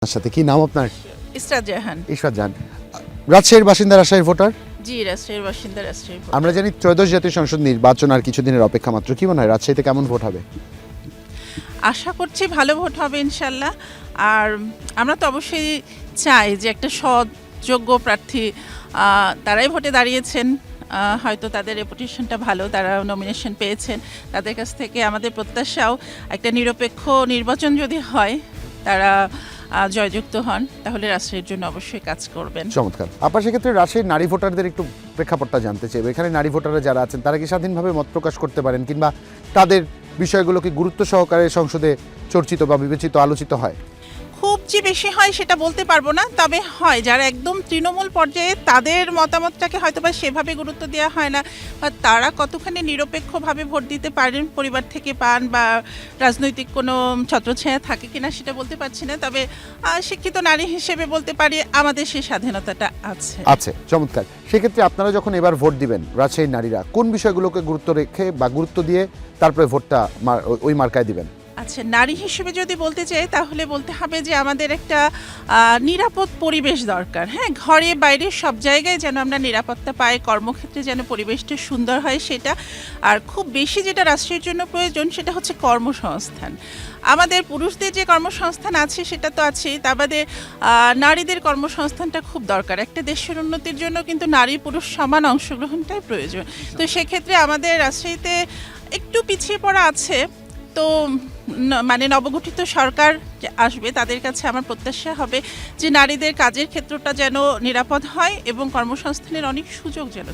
সাথে কি নাম আপনার? ইসরাত জাহান। ইশরাত জাহান। রাজশাহীর বাসিন্দা, রাজশাহীর ভোটার। জি, রাজশাহীর বাসিন্দা, রাজশাহীর ভোটার। আমরা জানি ত্রয়োদশ জাতীয় সংসদ নির্বাচন আর কিছুদিনের অপেক্ষা মাত্র। কি মনে হয় রাজশাহীতে কেমন ভোট হবে? আশা করছি ভালো ভোট হবে ইনশাল্লাহ। আর আমরা তো অবশ্যই চাই যে একটা সৎ যোগ্য প্রার্থী তারাই ভোটে দাঁড়িয়েছেন, হয়তো তাদের রেপুটেশনটা ভালো, তারা নমিনেশন পেয়েছেন। তাদের কাছ থেকে আমাদের প্রত্যাশাও একটা নিরপেক্ষ নির্বাচন যদি হয়, তারা জয়যুক্ত হন, তাহলে রাষ্ট্রের জন্য অবশ্যই কাজ করবেন। চমৎকার। আপনার সেক্ষেত্রে রাজশাহীর নারী ভোটারদের একটু প্রেক্ষাপটটা জানতে চাইব। এখানে নারী ভোটাররা যারা আছেন তারা কি স্বাধীনভাবে মত প্রকাশ করতে পারেন, কিংবা তাদের বিষয়গুলোকে গুরুত্ব সহকারে সংসদে চর্চিত বা বিবেচিত আলোচিত হয়? খুব যে বেশি হয় সেটা বলতে পারবো না, তবে হয় যারা একদম তৃণমূল পর্যায়ে তাদের মতামতটাকে হয়তো বা সেভাবে গুরুত্ব দেওয়া হয় না, বা তারা কতখানি নিরপেক্ষভাবে ভোট দিতে পারেন, পরিবার থেকে পান বা রাজনৈতিক কোনো ছত্রছায়া থাকে কিনা সেটা বলতে পারছি না। তবে শিক্ষিত নারী হিসেবে বলতে পারি আমাদের সেই স্বাধীনতাটা আছে। আছে, চমৎকার। সেক্ষেত্রে আপনারা যখন এবার ভোট দিবেন, রাজশাহীর নারীরা কোন বিষয়গুলোকে গুরুত্ব রেখে বা গুরুত্ব দিয়ে তারপরে ভোটটা ওই মার্কায় দিবেন? আচ্ছা, নারী হিসেবে যদি বলতে চাই তাহলে বলতে হবে যে আমাদের একটা নিরাপদ পরিবেশ দরকার। হ্যাঁ, ঘরে বাইরে সব জায়গায় যেন আমরা নিরাপত্তা পাই, কর্মক্ষেত্রে যেন পরিবেশটা সুন্দর হয় সেটা। আর খুব বেশি যেটা রাষ্ট্রের জন্য প্রয়োজন সেটা হচ্ছে কর্মসংস্থান। আমাদের পুরুষদের যে কর্মসংস্থান আছে সেটা তো আছেই, তা বাদে নারীদের কর্মসংস্থানটা খুব দরকার। একটা দেশের উন্নতির জন্য কিন্তু নারী পুরুষ সমান অংশগ্রহণটাই প্রয়োজন। তো সেক্ষেত্রে আমাদের রাজশাহীতে একটু পিছিয়ে পড়া আছে। তো মানে নবগঠিত সরকার আসবে, তাদের কাছে আমার প্রত্যাশা হবে যে নারীদের কাজের ক্ষেত্রটা যেন নিরাপদ হয় এবং কর্মসংস্থানের অনেক সুযোগ যেন